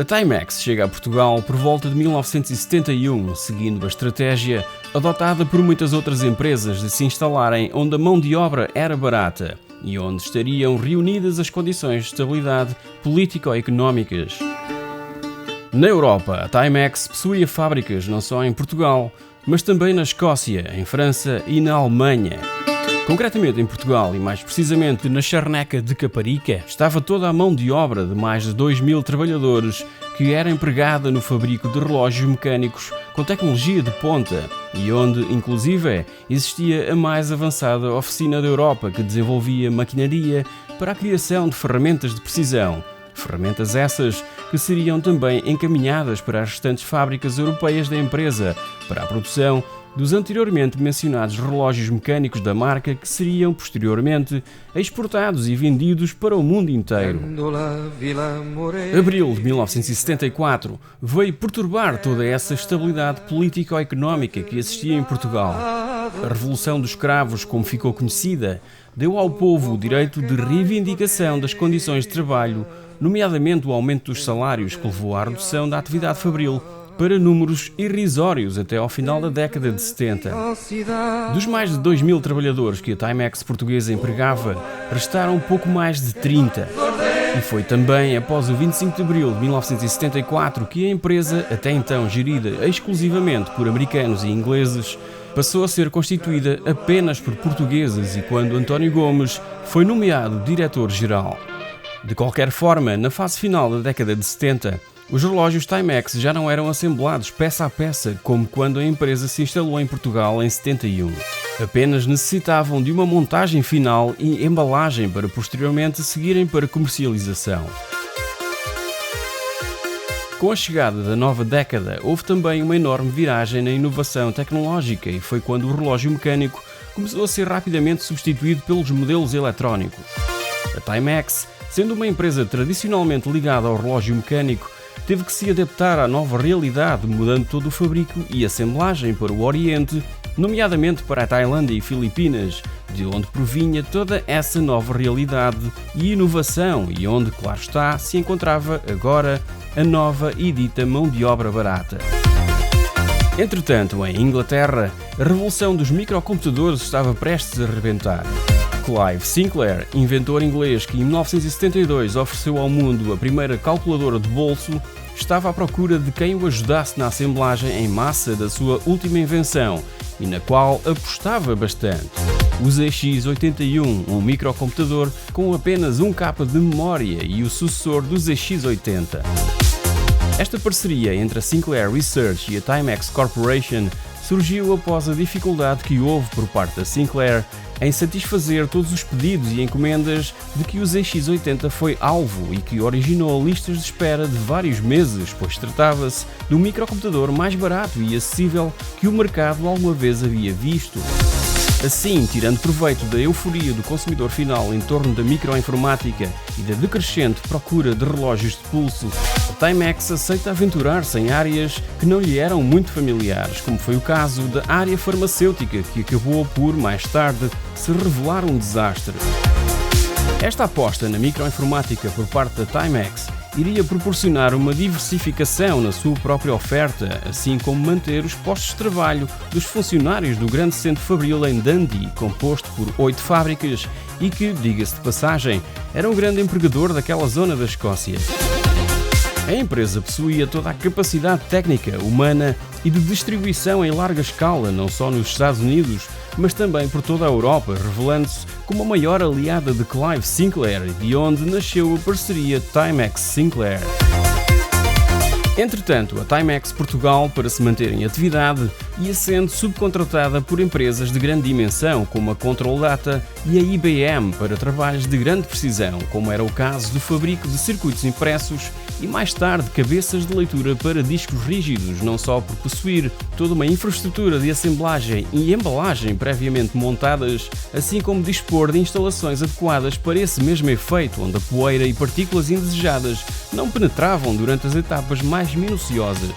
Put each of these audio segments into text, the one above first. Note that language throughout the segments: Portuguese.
A Timex chega a Portugal por volta de 1971, seguindo a estratégia adotada por muitas outras empresas de se instalarem onde a mão de obra era barata e onde estariam reunidas as condições de estabilidade político-económicas. Na Europa, a Timex possuía fábricas não só em Portugal, mas também na Escócia, em França e na Alemanha. Concretamente em Portugal, e mais precisamente na charneca de Caparica, estava toda a mão de obra de mais de 2.000 trabalhadores que era empregada no fabrico de relógios mecânicos com tecnologia de ponta e onde, inclusive, existia a mais avançada oficina da Europa que desenvolvia maquinaria para a criação de ferramentas de precisão. Ferramentas essas que seriam também encaminhadas para as restantes fábricas europeias da empresa para a produção dos anteriormente mencionados relógios mecânicos da marca que seriam posteriormente exportados e vendidos para o mundo inteiro. Abril de 1974 veio perturbar toda essa estabilidade político-económica que existia em Portugal. A Revolução dos Cravos, como ficou conhecida, deu ao povo o direito de reivindicação das condições de trabalho, nomeadamente o aumento dos salários que levou à redução da atividade fabril para números irrisórios até ao final da década de 70. Dos mais de 2.000 trabalhadores que a Timex portuguesa empregava, restaram pouco mais de 30. E foi também após o 25 de abril de 1974 que a empresa, até então gerida exclusivamente por americanos e ingleses, passou a ser constituída apenas por portugueses e quando António Gomes foi nomeado diretor-geral. De qualquer forma, na fase final da década de 70, os relógios Timex já não eram assemblados peça a peça como quando a empresa se instalou em Portugal em 71. Apenas necessitavam de uma montagem final e embalagem para posteriormente seguirem para comercialização. Com a chegada da nova década, houve também uma enorme viragem na inovação tecnológica e foi quando o relógio mecânico começou a ser rapidamente substituído pelos modelos eletrónicos. A Timex, sendo uma empresa tradicionalmente ligada ao relógio mecânico, teve que se adaptar à nova realidade, mudando todo o fabrico e assemblagem para o Oriente, nomeadamente para a Tailândia e Filipinas, de onde provinha toda essa nova realidade e inovação e onde, claro está, se encontrava agora a nova e dita mão de obra barata. Entretanto, em Inglaterra, a revolução dos microcomputadores estava prestes a rebentar. Clive Sinclair, inventor inglês que em 1972 ofereceu ao mundo a primeira calculadora de bolso, estava à procura de quem o ajudasse na assemblagem em massa da sua última invenção e na qual apostava bastante. O ZX81, um microcomputador com apenas 1K de memória e o sucessor do ZX80. Esta parceria entre a Sinclair Research e a Timex Corporation surgiu após a dificuldade que houve por parte da Sinclair em satisfazer todos os pedidos e encomendas de que o ZX80 foi alvo e que originou listas de espera de vários meses, pois tratava-se do microcomputador mais barato e acessível que o mercado alguma vez havia visto. Assim, tirando proveito da euforia do consumidor final em torno da microinformática e da decrescente procura de relógios de pulso, a Timex aceita aventurar-se em áreas que não lhe eram muito familiares, como foi o caso da área farmacêutica, que acabou por, mais tarde, se revelar um desastre. Esta aposta na microinformática por parte da Timex iria proporcionar uma diversificação na sua própria oferta, assim como manter os postos de trabalho dos funcionários do grande centro fabril em Dundee, composto por 8 fábricas e que, diga-se de passagem, era um grande empregador daquela zona da Escócia. A empresa possuía toda a capacidade técnica, humana e de distribuição em larga escala, não só nos Estados Unidos, mas também por toda a Europa, revelando-se como a maior aliada de Clive Sinclair, de onde nasceu a parceria Timex-Sinclair. Entretanto, a Timex Portugal, para se manter em atividade, ia sendo subcontratada por empresas de grande dimensão, como a Control Data e a IBM, para trabalhos de grande precisão, como era o caso do fabrico de circuitos impressos e mais tarde cabeças de leitura para discos rígidos, não só por possuir toda uma infraestrutura de assemblagem e embalagem previamente montadas, assim como dispor de instalações adequadas para esse mesmo efeito, onde a poeira e partículas indesejadas não penetravam durante as etapas mais minuciosas.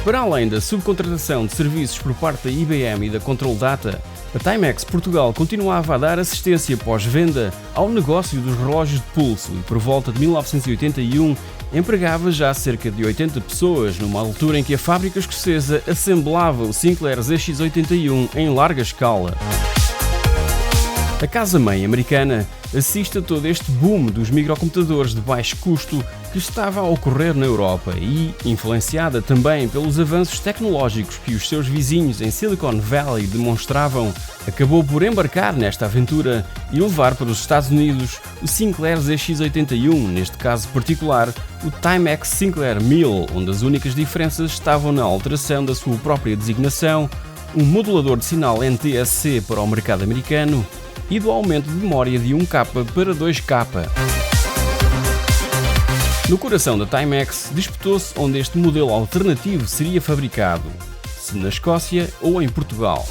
Para além da subcontratação de serviços por parte da IBM e da Control Data, a Timex Portugal continuava a dar assistência pós-venda ao negócio dos relógios de pulso e por volta de 1981 empregava já cerca de 80 pessoas, numa altura em que a fábrica escocesa assemblava o Sinclair ZX81 em larga escala. A casa-mãe americana assiste a todo este boom dos microcomputadores de baixo custo que estava a ocorrer na Europa e, influenciada também pelos avanços tecnológicos que os seus vizinhos em Silicon Valley demonstravam, acabou por embarcar nesta aventura e levar para os Estados Unidos o Sinclair ZX81, neste caso particular, o Timex Sinclair 1000, onde as únicas diferenças estavam na alteração da sua própria designação, um modulador de sinal NTSC para o mercado americano e do aumento de memória de 1K para 2K. No coração da Timex disputou-se onde este modelo alternativo seria fabricado, se na Escócia ou em Portugal.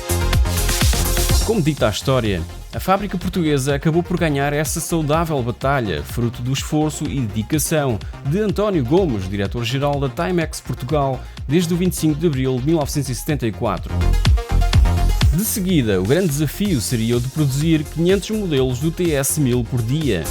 Como dita a história, a fábrica portuguesa acabou por ganhar essa saudável batalha, fruto do esforço e dedicação de António Gomes, diretor-geral da Timex Portugal, desde o 25 de abril de 1974. De seguida, o grande desafio seria o de produzir 500 modelos do TS1000 por dia.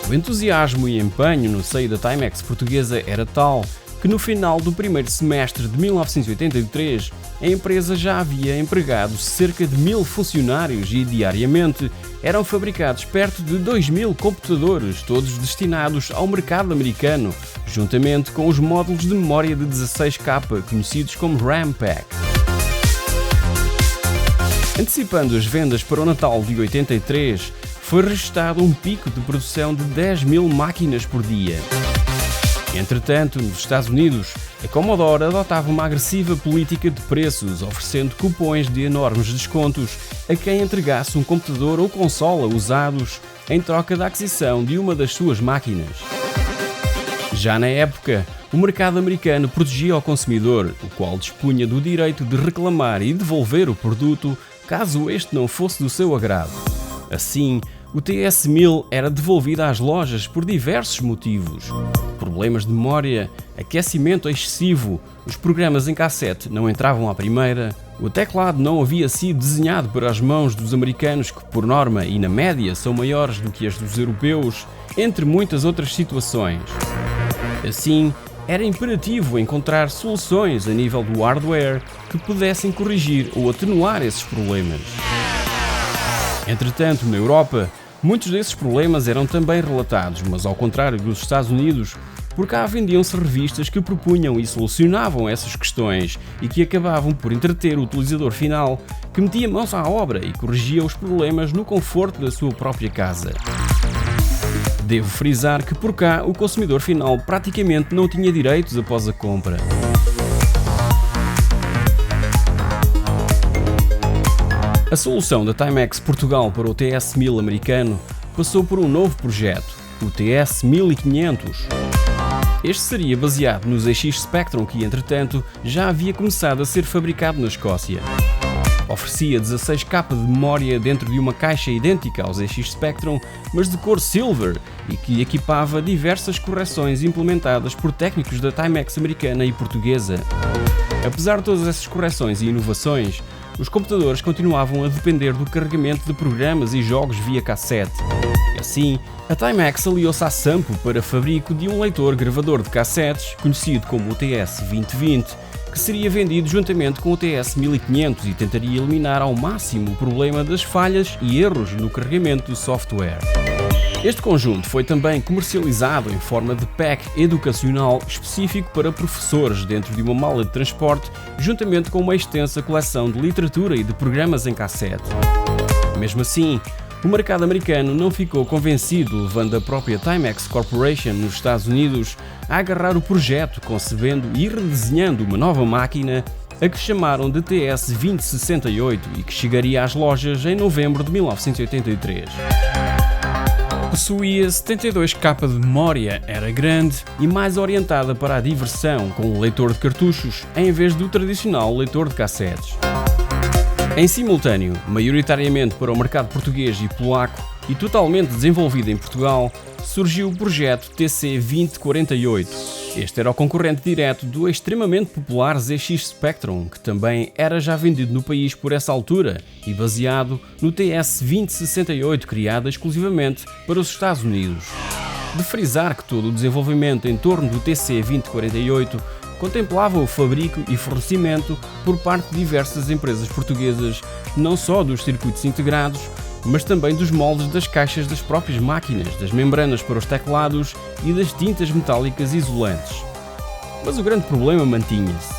O entusiasmo e empenho no seio da Timex portuguesa era tal que no final do primeiro semestre de 1983 a empresa já havia empregado cerca de 1000 funcionários e diariamente eram fabricados perto de 2000 computadores, todos destinados ao mercado americano, juntamente com os módulos de memória de 16K, conhecidos como RAM Pack. Antecipando as vendas para o Natal de 83, foi registrado um pico de produção de 10.000 máquinas por dia. Entretanto, nos Estados Unidos, a Commodore adotava uma agressiva política de preços, oferecendo cupons de enormes descontos a quem entregasse um computador ou consola usados em troca da aquisição de uma das suas máquinas. Já na época, o mercado americano protegia o consumidor, o qual dispunha do direito de reclamar e devolver o produto caso este não fosse do seu agrado. Assim, o TS1000 era devolvido às lojas por diversos motivos. Problemas de memória, aquecimento excessivo, os programas em cassete não entravam à primeira, o teclado não havia sido desenhado para as mãos dos americanos que, por norma e na média, são maiores do que as dos europeus, entre muitas outras situações. Assim, era imperativo encontrar soluções a nível do hardware que pudessem corrigir ou atenuar esses problemas. Entretanto, na Europa, muitos desses problemas eram também relatados, mas ao contrário dos Estados Unidos, por cá vendiam-se revistas que propunham e solucionavam essas questões e que acabavam por entreter o utilizador final, que metia mãos à obra e corrigia os problemas no conforto da sua própria casa. Devo frisar que por cá o consumidor final praticamente não tinha direitos após a compra. A solução da Timex Portugal para o TS1000 americano passou por um novo projeto, o TS1500. Este seria baseado no ZX Spectrum que, entretanto, já havia começado a ser fabricado na Escócia. Oferecia 16K de memória dentro de uma caixa idêntica ao ZX Spectrum, mas de cor silver, e que equipava diversas correções implementadas por técnicos da Timex americana e portuguesa. Apesar de todas essas correções e inovações, os computadores continuavam a depender do carregamento de programas e jogos via cassete. Assim, a Timex aliou-se à Sampo para fabrico de um leitor gravador de cassetes, conhecido como o TS2020, que seria vendido juntamente com o TS1500 e tentaria eliminar ao máximo o problema das falhas e erros no carregamento do software. Este conjunto foi também comercializado em forma de pack educacional específico para professores dentro de uma mala de transporte, juntamente com uma extensa coleção de literatura e de programas em cassete. Mesmo assim, o mercado americano não ficou convencido, levando a própria Timex Corporation nos Estados Unidos a agarrar o projeto, concebendo e redesenhando uma nova máquina, a que chamaram de TS2068 e que chegaria às lojas em novembro de 1983. Possuía 72K de memória, era grande e mais orientada para a diversão, com um leitor de cartuchos em vez do tradicional leitor de cassetes. Em simultâneo, maioritariamente para o mercado português e polaco e totalmente desenvolvido em Portugal, surgiu o projeto TC2048. Este era o concorrente direto do extremamente popular ZX Spectrum, que também era já vendido no país por essa altura e baseado no TS2068, criado exclusivamente para os Estados Unidos. De frisar que todo o desenvolvimento em torno do TC2048 contemplava o fabrico e fornecimento por parte de diversas empresas portuguesas, não só dos circuitos integrados, mas também dos moldes das caixas das próprias máquinas, das membranas para os teclados e das tintas metálicas isolantes. Mas o grande problema mantinha-se.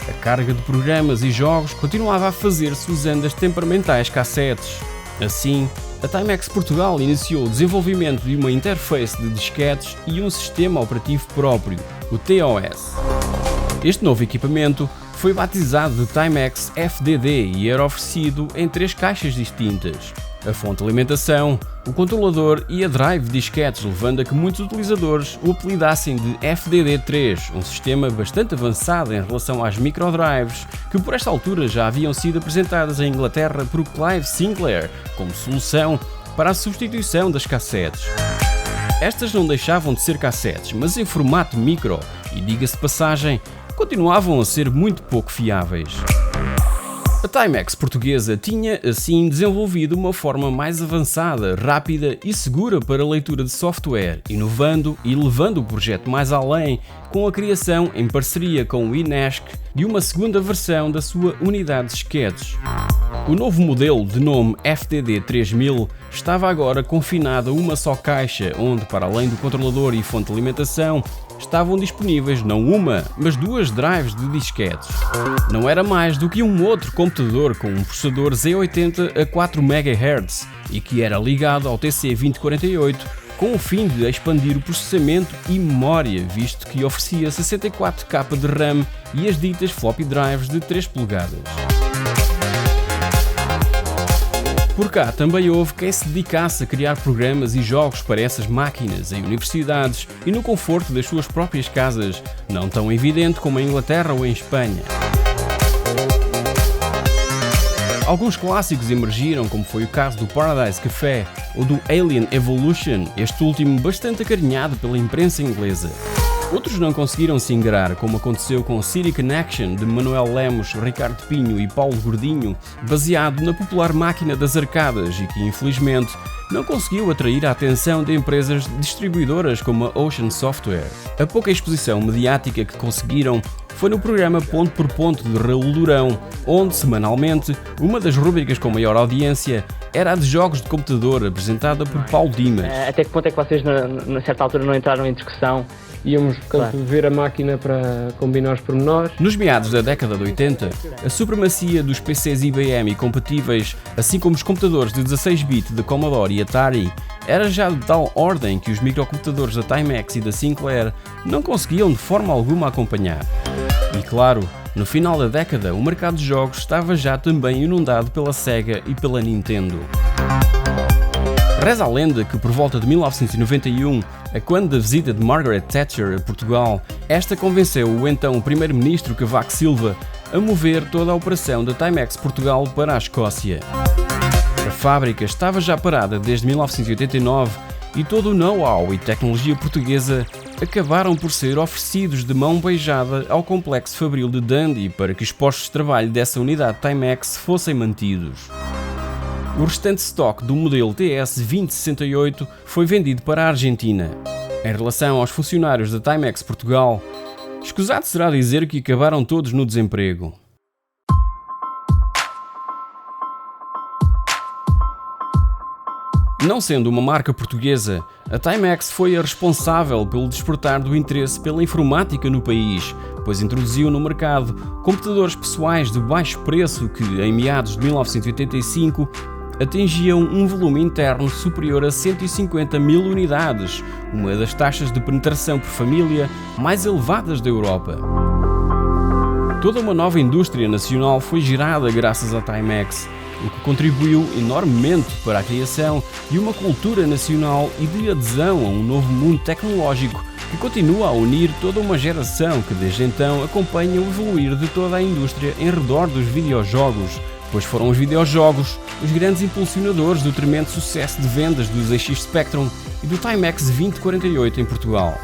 A carga de programas e jogos continuava a fazer-se usando as temperamentais cassetes. Assim, a Timex Portugal iniciou o desenvolvimento de uma interface de disquetes e um sistema operativo próprio, o TOS. Este novo equipamento foi batizado de Timex FDD e era oferecido em 3 caixas distintas: a fonte de alimentação, o controlador e a drive de disquetes, levando a que muitos utilizadores o apelidassem de FDD3, um sistema bastante avançado em relação às microdrives, que por esta altura já haviam sido apresentadas em Inglaterra por Clive Sinclair como solução para a substituição das cassetes. Estas não deixavam de ser cassetes, mas em formato micro e, diga-se de passagem, continuavam a ser muito pouco fiáveis. A Timex portuguesa tinha, assim, desenvolvido uma forma mais avançada, rápida e segura para a leitura de software, inovando e levando o projeto mais além com a criação, em parceria com o INESC, de uma segunda versão da sua unidade de disquetes. O novo modelo, de nome FDD 3000, estava agora confinado a uma só caixa, onde, para além do controlador e fonte de alimentação, estavam disponíveis não uma, mas 2 drives de disquetes. Não era mais do que um outro computador com um processador Z80 a 4 MHz e que era ligado ao TC2048 com o fim de expandir o processamento e memória, visto que oferecia 64K de RAM e as ditas floppy drives de 3 polegadas. Por cá também houve quem se dedicasse a criar programas e jogos para essas máquinas em universidades e no conforto das suas próprias casas, não tão evidente como em Inglaterra ou em Espanha. Alguns clássicos emergiram, como foi o caso do Paradise Café ou do Alien Evolution, este último bastante acarinhado pela imprensa inglesa. Outros não conseguiram se ingrar, como aconteceu com City Connection de Manuel Lemos, Ricardo Pinho e Paulo Gordinho, baseado na popular máquina das arcadas e que, infelizmente, não conseguiu atrair a atenção de empresas distribuidoras como a Ocean Software. A pouca exposição mediática que conseguiram foi no programa Ponto por Ponto de Raul Durão, onde, semanalmente, uma das rúbricas com maior audiência era a de jogos de computador, apresentada por Paulo Dimas. Até que ponto é que vocês, na certa altura, não entraram em discussão? Íamos, portanto, ver a máquina para combinar os pormenores. Nos meados da década de 80, a supremacia dos PCs IBM e compatíveis, assim como os computadores de 16-bit de Commodore e Atari, era já de tal ordem que os microcomputadores da Timex e da Sinclair não conseguiam de forma alguma acompanhar. E claro, no final da década, o mercado de jogos estava já também inundado pela Sega e pela Nintendo. Reza a lenda que por volta de 1991, a quando da visita de Margaret Thatcher a Portugal, esta convenceu o então primeiro-ministro Cavaco Silva a mover toda a operação da Timex Portugal para a Escócia. A fábrica estava já parada desde 1989 e todo o know-how e tecnologia portuguesa acabaram por ser oferecidos de mão beijada ao complexo fabril de Dundee para que os postos de trabalho dessa unidade Timex fossem mantidos. O restante estoque do modelo TS2068 foi vendido para a Argentina. Em relação aos funcionários da Timex Portugal, escusado será dizer que acabaram todos no desemprego. Não sendo uma marca portuguesa, a Timex foi a responsável pelo despertar do interesse pela informática no país, pois introduziu no mercado computadores pessoais de baixo preço que, em meados de 1985, atingiam um volume interno superior a 150 mil unidades, uma das taxas de penetração por família mais elevadas da Europa. Toda uma nova indústria nacional foi gerada graças à Timex, o que contribuiu enormemente para a criação de uma cultura nacional e de adesão a um novo mundo tecnológico que continua a unir toda uma geração que desde então acompanha o evoluir de toda a indústria em redor dos videojogos, pois foram os videojogos os grandes impulsionadores do tremendo sucesso de vendas do ZX Spectrum e do Timex 2048 em Portugal.